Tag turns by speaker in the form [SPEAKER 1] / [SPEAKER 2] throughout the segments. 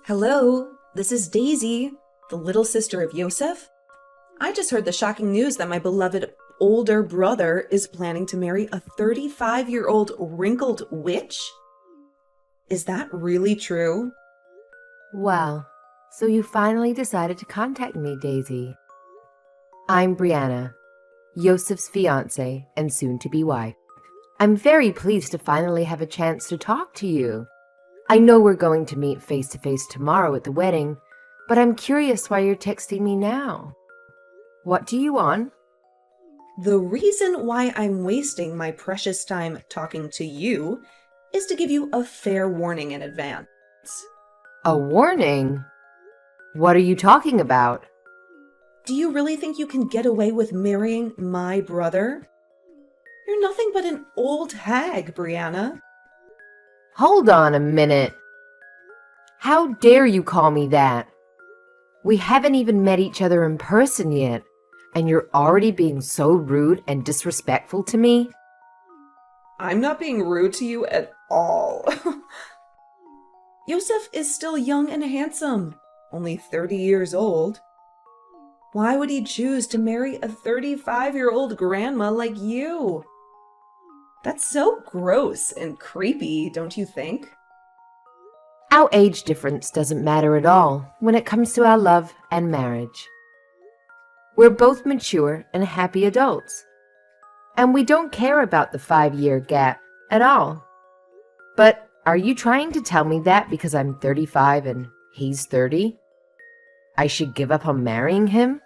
[SPEAKER 1] Hello, this is Daisy, the little sister of Yosef. I just heard the shocking news that my beloved older brother is planning to marry a 35-year-old wrinkled witch. Is that really true?
[SPEAKER 2] Well, so you finally decided to contact me, Daisy. I'm Brianna, Yosef's fiance and soon-to-be wife. I'm very pleased to finally have a chance to talk to you. I know we're going to meet face-to-face tomorrow at the wedding, but I'm curious why you're texting me now. What do you want?
[SPEAKER 1] The reason why I'm wasting my precious time talking to you is to give you a fair warning in advance.
[SPEAKER 2] A warning? What are you talking about?
[SPEAKER 1] Do you really think you can get away with marrying my brother? You're nothing but an old hag, Brianna.
[SPEAKER 2] Hold on a minute. How dare you call me that? We haven't even met each other in person yet, and you're already being so rude and disrespectful to me?
[SPEAKER 1] I'm not being rude to you at all. Yosef is still young and handsome, only 30 years old. Why would he choose to marry a 35-year-old grandma like you? That's so gross and creepy, don't you think?
[SPEAKER 2] Our age difference doesn't matter at all when it comes to our love and marriage. We're both mature and happy adults, and we don't care about the 5-year gap at all. But are you trying to tell me that because I'm 35 and he's 30, I should give up on marrying him?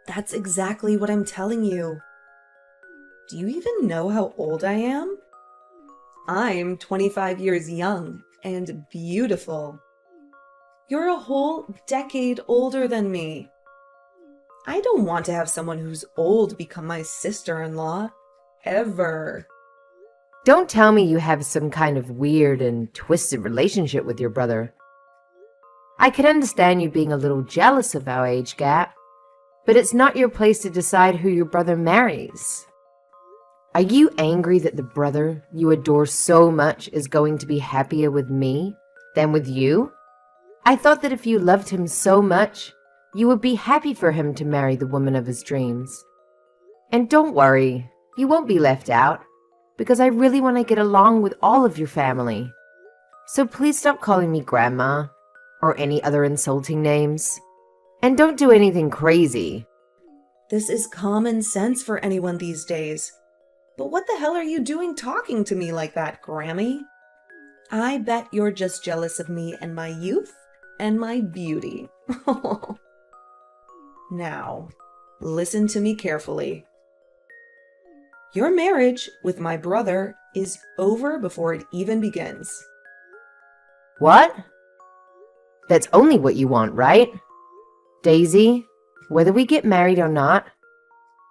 [SPEAKER 1] That's exactly what I'm telling you. Do you even know how old I am? I'm 25 years young and beautiful. You're a whole decade older than me. I don't want to have someone who's old become my sister-in-law. Ever.
[SPEAKER 2] Don't tell me you have some kind of weird and twisted relationship with your brother. I can understand you being a little jealous of our age gap, but it's not your place to decide who your brother marries. Are you angry that the brother you adore so much is going to be happier with me than with you? I thought that if you loved him so much, you would be happy for him to marry the woman of his dreams. And don't worry, you won't be left out, because I really want to get along with all of your family. So please stop calling me Grandma or any other insulting names. And don't do anything crazy.
[SPEAKER 1] This is common sense for anyone these days. But what the hell are you doing talking to me like that, Grammy? I bet you're just jealous of me and my youth and my beauty. Now, listen to me carefully. Your marriage with my brother is over before it even begins.
[SPEAKER 2] What? That's only what you want, right? Daisy, whether we get married or not,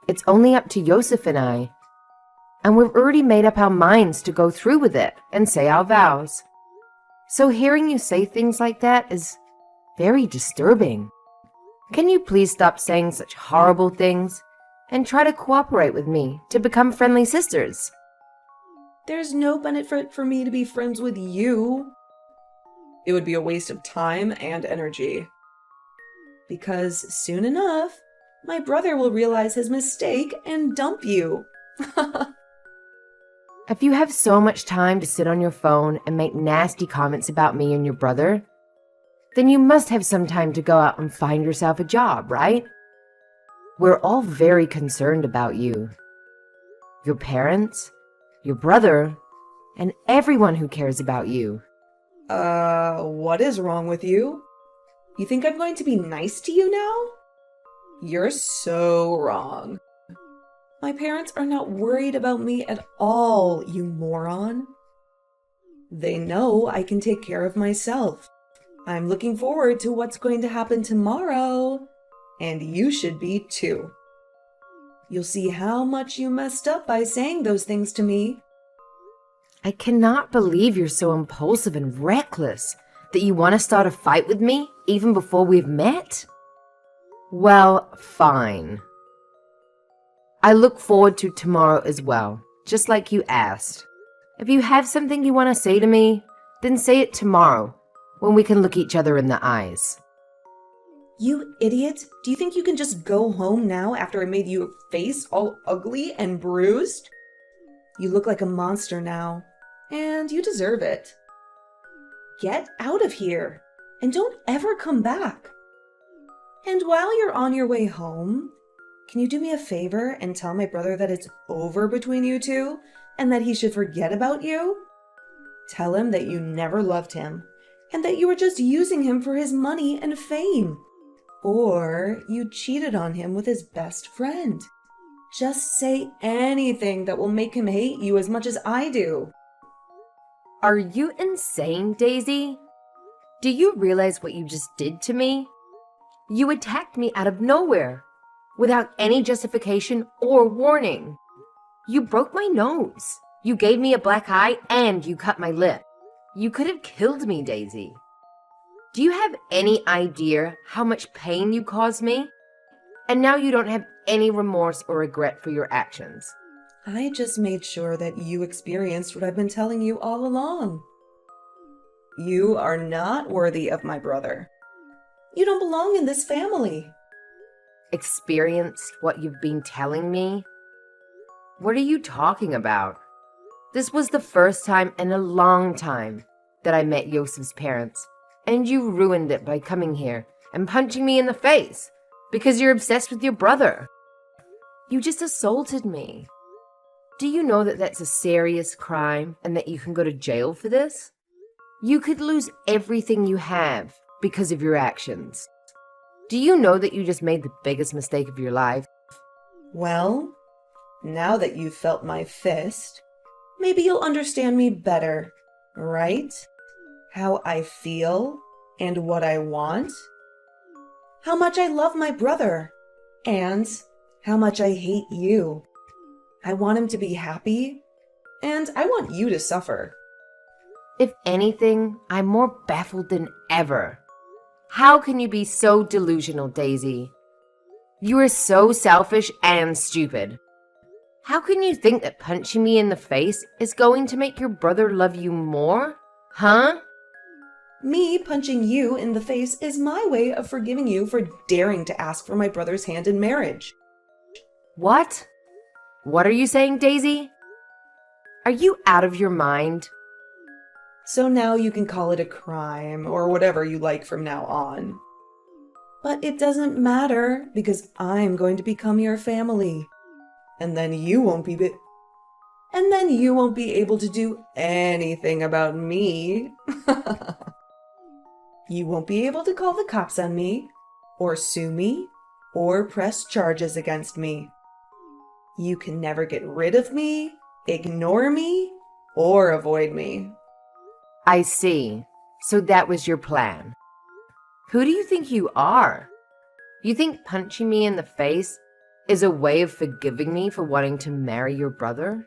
[SPEAKER 2] it's only up to Yosef and I. And we've already made up our minds to go through with it and say our vows. So hearing you say things like that is very disturbing. Can you please stop saying such horrible things and try to cooperate with me to become friendly sisters?
[SPEAKER 1] There's no benefit for me to be friends with you. It would be a waste of time and energy. Because soon enough, my brother will realize his mistake and dump you.
[SPEAKER 2] If you have so much time to sit on your phone and make nasty comments about me and your brother, then you must have some time to go out and find yourself a job, right? We're all very concerned about you. Your parents, your brother, and everyone who cares about you.
[SPEAKER 1] What is wrong with you? You think I'm going to be nice to you now? You're so wrong. My parents are not worried about me at all, you moron. They know I can take care of myself. I'm looking forward to what's going to happen tomorrow. And you should be too. You'll see how much you messed up by saying those things to me.
[SPEAKER 2] I cannot believe you're so impulsive and reckless that you want to start a fight with me even before we've met. Well, fine. I look forward to tomorrow as well, just like you asked. If you have something you want to say to me, then say it tomorrow, when we can look each other in the eyes?
[SPEAKER 1] You idiot! Do you think you can just go home now after I made your face all ugly and bruised? You look like a monster now, and you deserve it. Get out of here, and don't ever come back. And while you're on your way home, can you do me a favor and tell my brother that it's over between you two and that he should forget about you? Tell him that you never loved him and that you were just using him for his money and fame. Or you cheated on him with his best friend. Just say anything that will make him hate you as much as I do.
[SPEAKER 2] Are you insane, Daisy? Do you realize what you just did to me? You attacked me out of nowhere, without any justification or warning. You broke my nose. You gave me a black eye and you cut my lip. You could have killed me, Daisy. Do you have any idea how much pain you caused me? And now you don't have any remorse or regret for your actions.
[SPEAKER 1] I just made sure that you experienced what I've been telling you all along. You are not worthy of my brother. You don't belong in this family.
[SPEAKER 2] Experienced what you've been telling me? What are you talking about? This was the first time in a long time that I met Yosef's parents, and you ruined it by coming here and punching me in the face because you're obsessed with your brother. You just assaulted me. Do you know that that's a serious crime and that you can go to jail for this? You could lose everything you have because of your actions. Do you know that you just made the biggest mistake of your life?
[SPEAKER 1] Well, now that you've felt my fist, maybe you'll understand me better, right? How I feel and what I want. How much I love my brother and how much I hate you. I want him to be happy and I want you to suffer.
[SPEAKER 2] If anything, I'm more baffled than ever. How can you be so delusional, Daisy? You are so selfish and stupid. How can you think that punching me in the face is going to make your brother love you more? Huh?
[SPEAKER 1] Me punching you in the face is my way of forgiving you for daring to ask for my brother's hand in marriage.
[SPEAKER 2] What? What are you saying, Daisy? Are you out of your mind?
[SPEAKER 1] So now you can call it a crime or whatever you like from now on. But it doesn't matter because I'm going to become your family. And then you won't be able to do anything about me. You won't be able to call the cops on me, or sue me, or press charges against me. You can never get rid of me, ignore me, or avoid me.
[SPEAKER 2] I see. So that was your plan. Who do you think you are? You think punching me in the face is a way of forgiving me for wanting to marry your brother?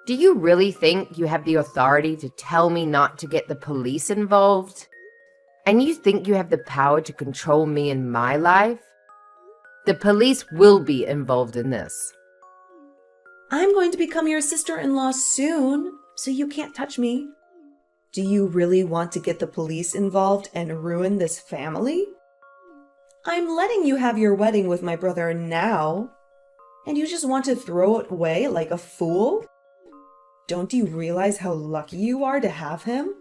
[SPEAKER 2] Do you really think you have the authority to tell me not to get the police involved? And you think you have the power to control me in my life? The police will be involved in this.
[SPEAKER 1] I'm going to become your sister-in-law soon, so you can't touch me. Do you really want to get the police involved and ruin this family? I'm letting you have your wedding with my brother now, and you just want to throw it away like a fool? Don't you realize how lucky you are to have him?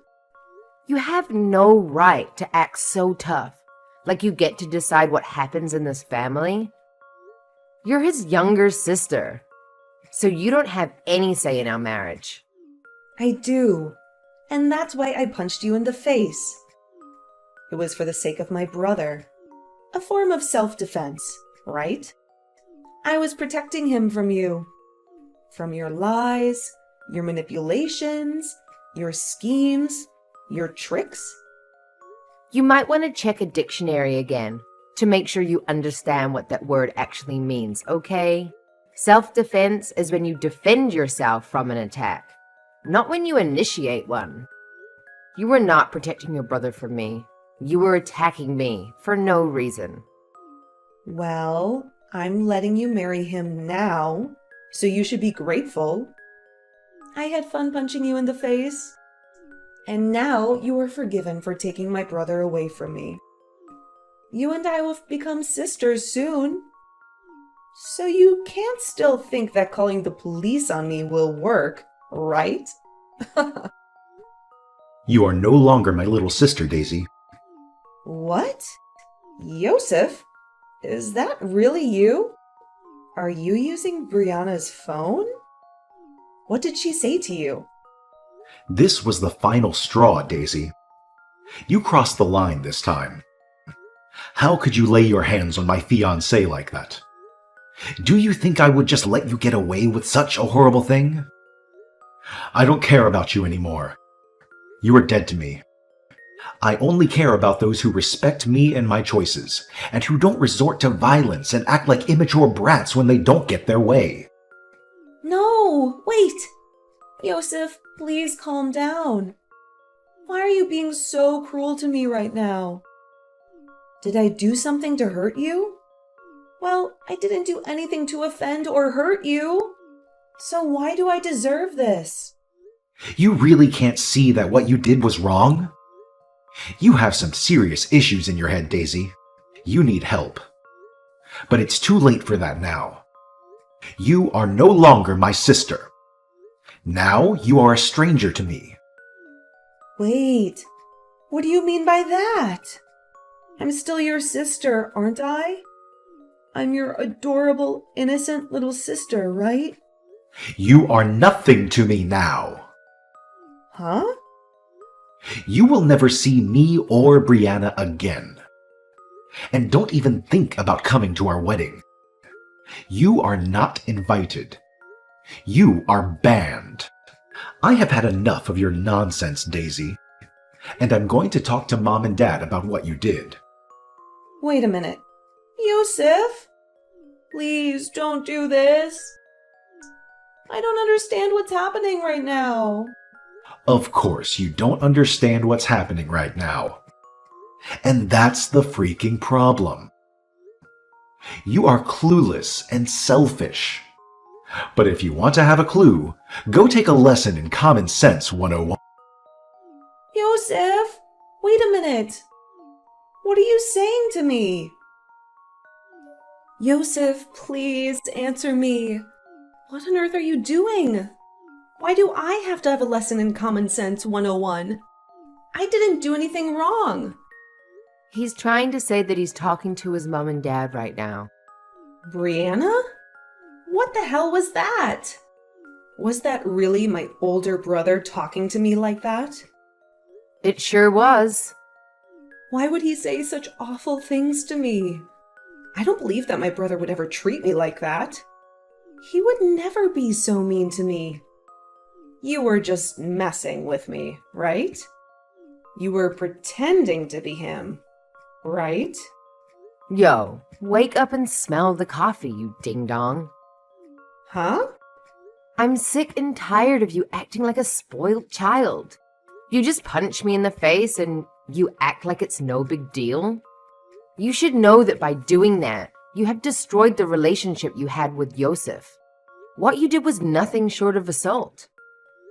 [SPEAKER 2] You have no right to act so tough, like you get to decide what happens in this family. You're his younger sister, so you don't have any say in our marriage.
[SPEAKER 1] I do, and that's why I punched you in the face. It was for the sake of my brother. A form of self-defense, right? I was protecting him from you. From your lies, your manipulations, your schemes, your tricks.
[SPEAKER 2] You might want to check a dictionary again to make sure you understand what that word actually means, okay? Self-defense is when you defend yourself from an attack, not when you initiate one. You were not protecting your brother from me. You were attacking me for no reason.
[SPEAKER 1] Well, I'm letting you marry him now, so you should be grateful. I had fun punching you in the face. And now you are forgiven for taking my brother away from me. You and I will become sisters soon. So you can't still think that calling the police on me will work, right?
[SPEAKER 3] You are no longer my little sister, Daisy.
[SPEAKER 1] What? Yosef? Is that really you? Are you using Brianna's phone? What did she say to you?
[SPEAKER 3] This was the final straw, Daisy. You crossed the line this time. How could you lay your hands on my fiancée like that? Do you think I would just let you get away with such a horrible thing? I don't care about you anymore. You are dead to me. I only care about those who respect me and my choices, and who don't resort to violence and act like immature brats when they don't get their way.
[SPEAKER 1] No, wait! Yosef, please calm down. Why are you being so cruel to me right now? Did I do something to hurt you? Well, I didn't do anything to offend or hurt you. So why do I deserve this?
[SPEAKER 3] You really can't see that what you did was wrong? You have some serious issues in your head, Daisy. You need help. But it's too late for that now. You are no longer my sister. Now you are a stranger to me.
[SPEAKER 1] Wait, what do you mean by that? I'm still your sister, aren't I? I'm your adorable, innocent little sister, right?
[SPEAKER 3] You are nothing to me now.
[SPEAKER 1] Huh?
[SPEAKER 3] You will never see me or Brianna again. And don't even think about coming to our wedding. You are not invited. You are banned. I have had enough of your nonsense, Daisy. And I'm going to talk to Mom and Dad about what you did.
[SPEAKER 1] Wait a minute. Yosef? Please don't do this. I don't understand what's happening right now.
[SPEAKER 3] Of course, you don't understand what's happening right now. And that's the freaking problem. You are clueless and selfish. But if you want to have a clue, go take a lesson in Common Sense 101.
[SPEAKER 1] Yosef, wait a minute. What are you saying to me? Yosef, please answer me. What on earth are you doing? Why do I have to have a lesson in Common Sense 101? I didn't do anything wrong.
[SPEAKER 2] He's trying to say that he's talking to his mom and dad right now.
[SPEAKER 1] Brianna? What the hell was that? Was that really my older brother talking to me like that?
[SPEAKER 2] It sure was.
[SPEAKER 1] Why would he say such awful things to me? I don't believe that my brother would ever treat me like that. He would never be so mean to me. You were just messing with me, right? You were pretending to be him, right?
[SPEAKER 2] Yo, wake up and smell the coffee, you ding-dong.
[SPEAKER 1] Huh?
[SPEAKER 2] I'm sick and tired of you acting like a spoiled child. You just punch me in the face and you act like it's no big deal. You should know that by doing that, you have destroyed the relationship you had with Yosef. What you did was nothing short of assault.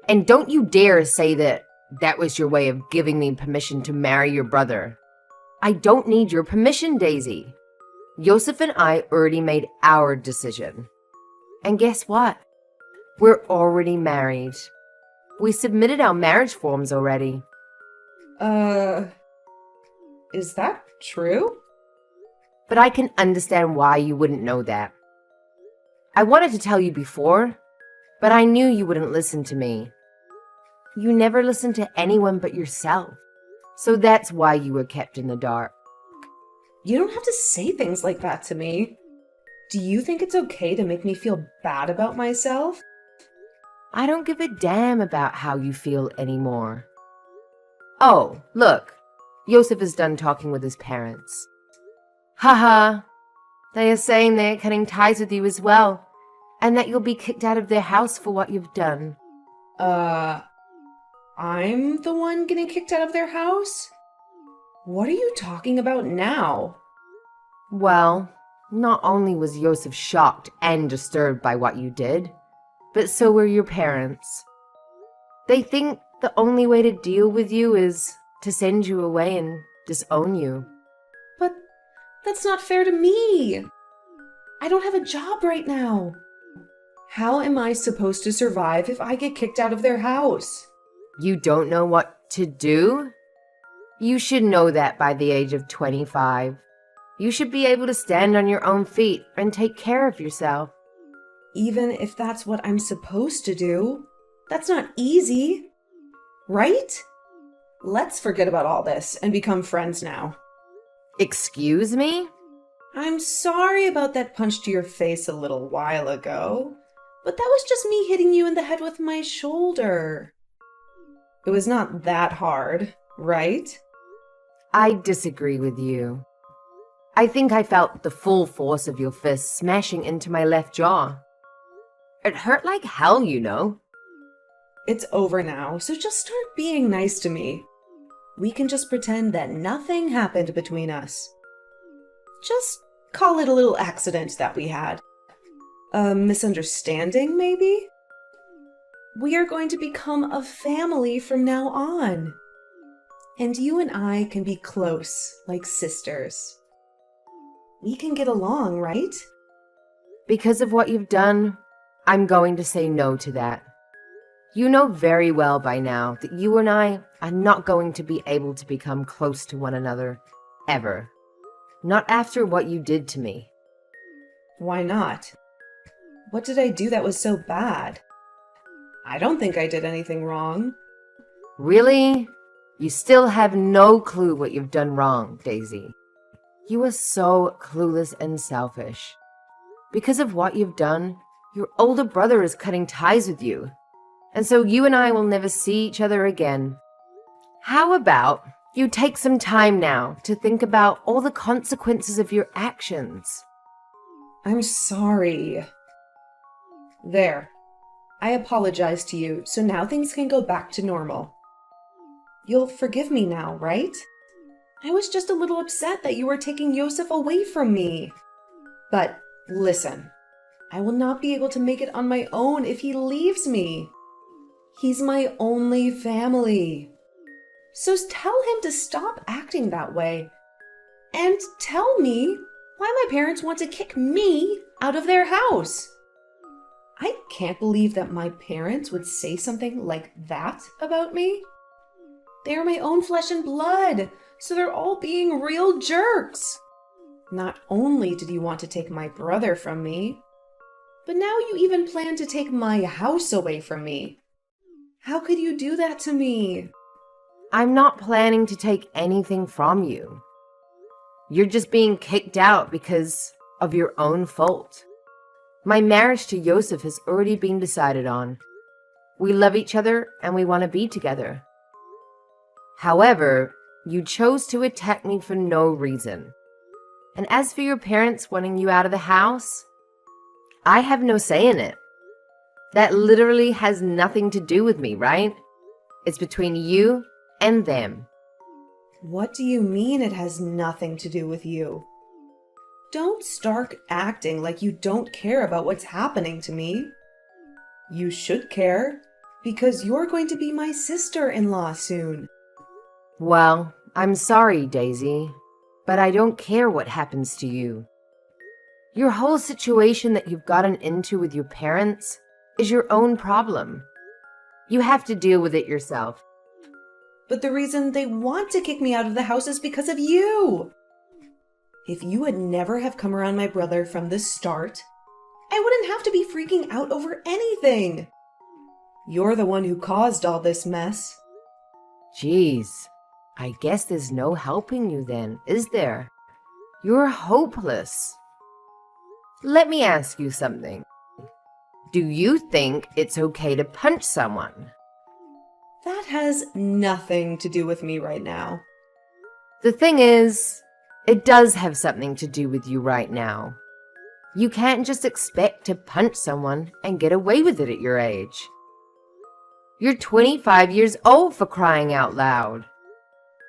[SPEAKER 2] And don't you dare say that that was your way of giving me permission to marry your brother. I don't need your permission, Daisy. Yosef and I already made our decision. And guess what? We're already married. We submitted our marriage forms already.
[SPEAKER 1] Is that true?
[SPEAKER 2] But I can understand why you wouldn't know that. I wanted to tell you before, but I knew you wouldn't listen to me. You never listen to anyone but yourself. So that's why you were kept in the dark.
[SPEAKER 1] You don't have to say things like that to me. Do you think it's okay to make me feel bad about myself?
[SPEAKER 2] I don't give a damn about how you feel anymore. Oh, look. Yosef is done talking with his parents. Haha. They are saying they are cutting ties with you as well, and that you'll be kicked out of their house for what you've done.
[SPEAKER 1] I'm the one getting kicked out of their house? What are you talking about now?
[SPEAKER 2] Well, not only was Yosef shocked and disturbed by what you did, but so were your parents. They think the only way to deal with you is to send you away and disown you.
[SPEAKER 1] But that's not fair to me. I don't have a job right now. How am I supposed to survive if I get kicked out of their house?
[SPEAKER 2] You don't know what to do? You should know that by the age of 25. You should be able to stand on your own feet and take care of yourself.
[SPEAKER 1] Even if that's what I'm supposed to do, that's not easy, right? Let's forget about all this and become friends now.
[SPEAKER 2] Excuse me?
[SPEAKER 1] I'm sorry about that punch to your face a little while ago, but that was just me hitting you in the head with my shoulder. It was not that hard, right?
[SPEAKER 2] I disagree with you. I think I felt the full force of your fist smashing into my left jaw. It hurt like hell, you know.
[SPEAKER 1] It's over now, so just start being nice to me. We can just pretend that nothing happened between us. Just call it a little accident that we had. A misunderstanding, maybe? We are going to become a family from now on. And you and I can be close, like sisters. We can get along, right?
[SPEAKER 2] Because of what you've done, I'm going to say no to that. You know very well by now that you and I are not going to be able to become close to one another, ever. Not after what you did to me.
[SPEAKER 1] Why not? What did I do that was so bad? I don't think I did anything wrong.
[SPEAKER 2] Really? You still have no clue what you've done wrong, Daisy. You are so clueless and selfish. Because of what you've done, your older brother is cutting ties with you. And so you and I will never see each other again. How about you take some time now to think about all the consequences of your actions?
[SPEAKER 1] I'm sorry. There. I apologize to you, so now things can go back to normal. You'll forgive me now, right? I was just a little upset that you were taking Yosef away from me. But listen, I will not be able to make it on my own if he leaves me. He's my only family. So tell him to stop acting that way. And tell me why my parents want to kick me out of their house. I can't believe that my parents would say something like that about me. They are my own flesh and blood, so they're all being real jerks. Not only did you want to take my brother from me, but now you even plan to take my house away from me. How could you do that to me?
[SPEAKER 2] I'm not planning to take anything from you. You're just being kicked out because of your own fault. My marriage to Yosef has already been decided on. We love each other and we want to be together. However, you chose to attack me for no reason. And as for your parents wanting you out of the house, I have no say in it. That literally has nothing to do with me, right? It's between you and them.
[SPEAKER 1] What do you mean it has nothing to do with you? Don't start acting like you don't care about what's happening to me. You should care, because you're going to be my sister-in-law soon.
[SPEAKER 2] Well, I'm sorry, Daisy, but I don't care what happens to you. Your whole situation that you've gotten into with your parents is your own problem. You have to deal with it yourself.
[SPEAKER 1] But the reason they want to kick me out of the house is because of you. If you would never have come around my brother from the start, I wouldn't have to be freaking out over anything. You're the one who caused all this mess.
[SPEAKER 2] Jeez, I guess there's no helping you then, is there? You're hopeless. Let me ask you something. Do you think it's okay to punch someone?
[SPEAKER 1] That has nothing to do with me right now.
[SPEAKER 2] The thing is, it does have something to do with you right now. You can't just expect to punch someone and get away with it at your age. You're 25 years old, for crying out loud.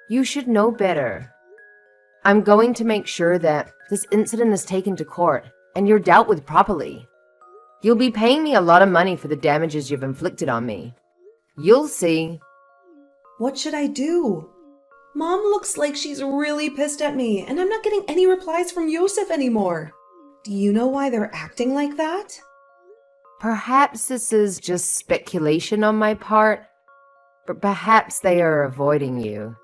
[SPEAKER 2] You should know better. I'm going to make sure that this incident is taken to court and you're dealt with properly. You'll be paying me a lot of money for the damages you've inflicted on me. You'll see.
[SPEAKER 1] What should I do? Mom looks like she's really pissed at me, and I'm not getting any replies from Yosef anymore. Do you know why they're acting like that?
[SPEAKER 2] Perhaps this is just speculation on my part, but perhaps they are avoiding you.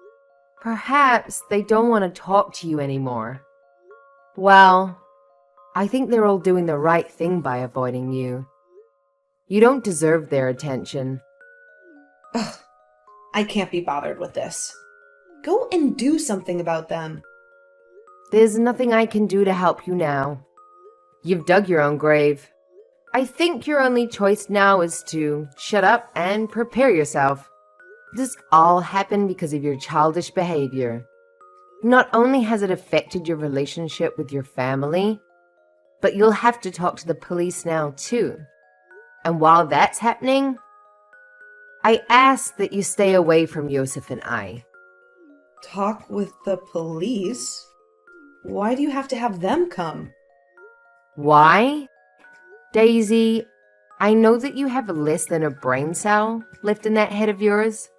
[SPEAKER 2] Perhaps they don't want to talk to you anymore. Well, I think they're all doing the right thing by avoiding you. You don't deserve their attention.
[SPEAKER 1] Ugh, I can't be bothered with this. Go and do something about them.
[SPEAKER 2] There's nothing I can do to help you now. You've dug your own grave. I think your only choice now is to shut up and prepare yourself. This all happened because of your childish behavior. Not only has it affected your relationship with your family, but you'll have to talk to the police now too. And while that's happening, I ask that you stay away from Yosef and I.
[SPEAKER 1] Talk with the police? Why do you have to have them come?
[SPEAKER 2] Why? Daisy, I know that you have less than a brain cell left in that head of yours,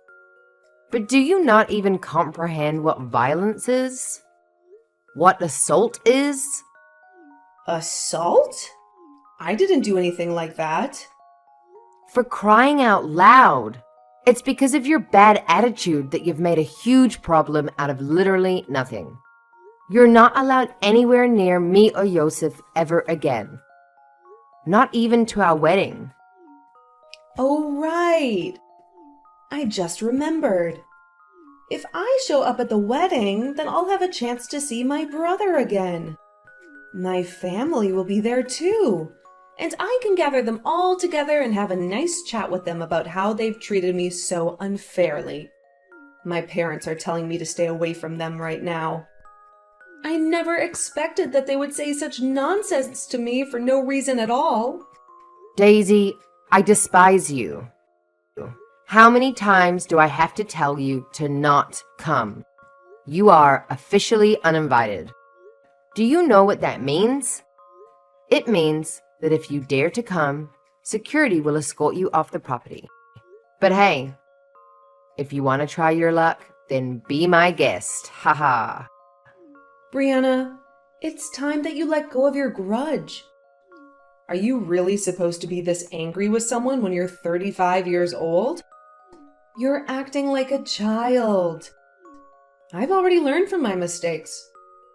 [SPEAKER 2] but do you not even comprehend what violence is? What assault is?
[SPEAKER 1] Assault? I didn't do anything like that.
[SPEAKER 2] For crying out loud! It's because of your bad attitude that you've made a huge problem out of literally nothing. You're not allowed anywhere near me or Yosef ever again. Not even to our wedding.
[SPEAKER 1] Oh, right. I just remembered. If I show up at the wedding, then I'll have a chance to see my brother again. My family will be there too, and I can gather them all together and have a nice chat with them about how they've treated me so unfairly. My parents are telling me to stay away from them right now. I never expected that they would say such nonsense to me for no reason at all.
[SPEAKER 2] Daisy, I despise you. How many times do I have to tell you to not come? You are officially uninvited. Do you know what that means? It means that if you dare to come, security will escort you off the property. But hey, if you want to try your luck, then be my guest. Haha.
[SPEAKER 1] Brianna, it's time that you let go of your grudge. Are you really supposed to be this angry with someone when you're 35 years old? You're acting like a child. I've already learned from my mistakes,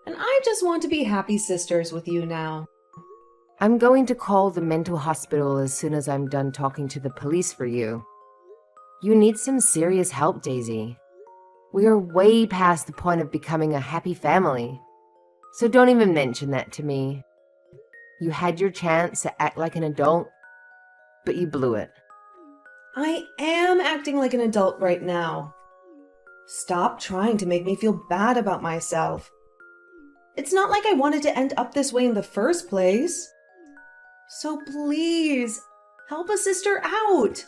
[SPEAKER 1] and I just want to be happy sisters with you now.
[SPEAKER 2] I'm going to call the mental hospital as soon as I'm done talking to the police for you. You need some serious help, Daisy. We are way past the point of becoming a happy family. So don't even mention that to me. You had your chance to act like an adult, but you blew it.
[SPEAKER 1] I am acting like an adult right now. Stop trying to make me feel bad about myself. It's not like I wanted to end up this way in the first place. So please, help a sister out.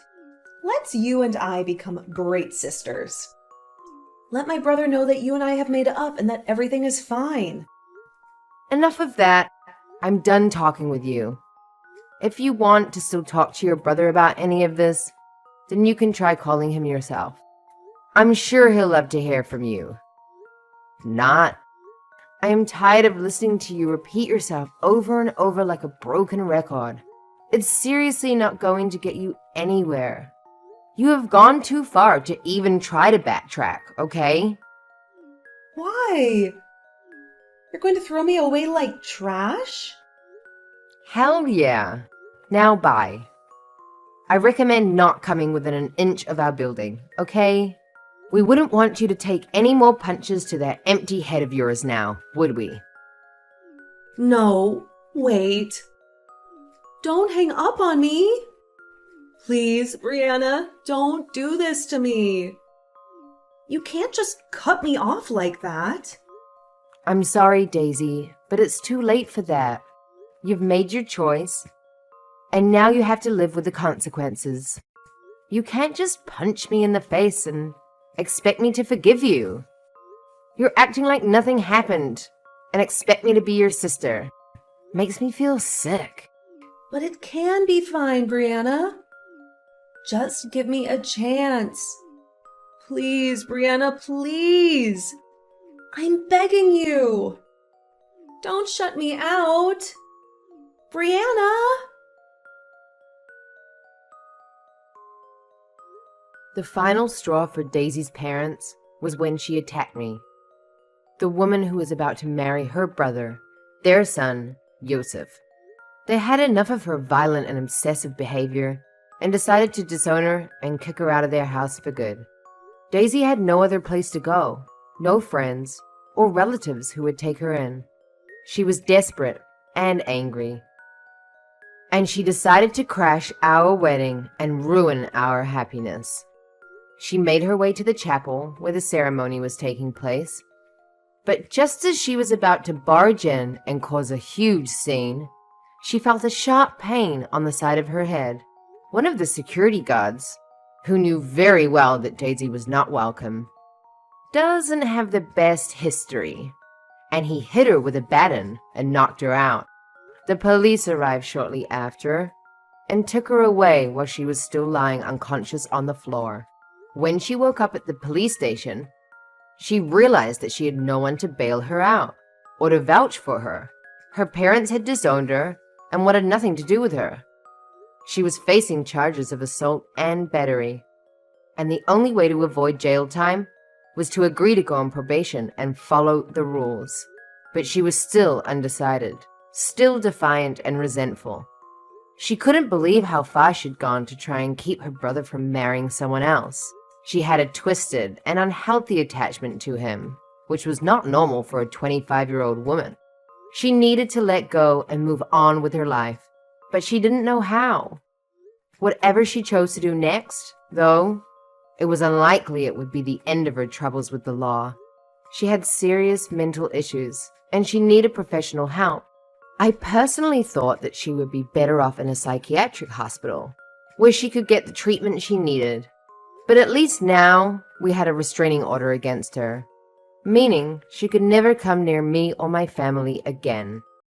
[SPEAKER 1] Let's you and I become great sisters. Let my brother know that you and I have made up and that everything is fine.
[SPEAKER 2] Enough of that. I'm done talking with you. If you want to still talk to your brother about any of this, then you can try calling him yourself. I'm sure he'll love to hear from you. Not. I am tired of listening to you repeat yourself over and over like a broken record. It's seriously not going to get you anywhere. You have gone too far to even try to backtrack, okay?
[SPEAKER 1] Why? You're going to throw me away like trash?
[SPEAKER 2] Hell yeah. Now bye. I recommend not coming within an inch of our building, okay? We wouldn't want you to take any more punches to that empty head of yours now, would we?
[SPEAKER 1] No, wait. Don't hang up on me. Please, Brianna, don't do this to me. You can't just cut me off like that.
[SPEAKER 2] I'm sorry, Daisy, but it's too late for that. You've made your choice, and now you have to live with the consequences. You can't just punch me in the face and expect me to forgive you. You're acting like nothing happened and expect me to be your sister. Makes me feel sick.
[SPEAKER 1] But it can be fine, Brianna. Just give me a chance. Please, Brianna, please. I'm begging you. Don't shut me out. Brianna!
[SPEAKER 2] The final straw for Daisy's parents was when she attacked me. The woman who was about to marry her brother, their son, Yosef. They had enough of her violent and obsessive behavior and decided to disown her and kick her out of their house for good. Daisy had no other place to go, no friends or relatives who would take her in. She was desperate and angry. And she decided to crash our wedding and ruin our happiness. She made her way to the chapel where the ceremony was taking place. But just as she was about to barge in and cause a huge scene, she felt a sharp pain on the side of her head. One of the security guards, who knew very well that Daisy was not welcome, doesn't have the best history, and he hit her with a baton and knocked her out. The police arrived shortly after and took her away while she was still lying unconscious on the floor. When she woke up at the police station, she realized that she had no one to bail her out or to vouch for her. Her parents had disowned her and wanted nothing to do with her. She was facing charges of assault and battery, and the only way to avoid jail time was to agree to go on probation and follow the rules. But she was still undecided, still defiant and resentful. She couldn't believe how far she'd gone to try and keep her brother from marrying someone else. She had a twisted and unhealthy attachment to him, which was not normal for a 25-year-old woman. She needed to let go and move on with her life, but she didn't know how. Whatever she chose to do next, though, it was unlikely it would be the end of her troubles with the law. She had serious mental issues, and she needed professional help. I personally thought that she would be better off in a psychiatric hospital, where she could get the treatment she needed. But at least now, we had a restraining order against her, meaning she could never come near me or my family again.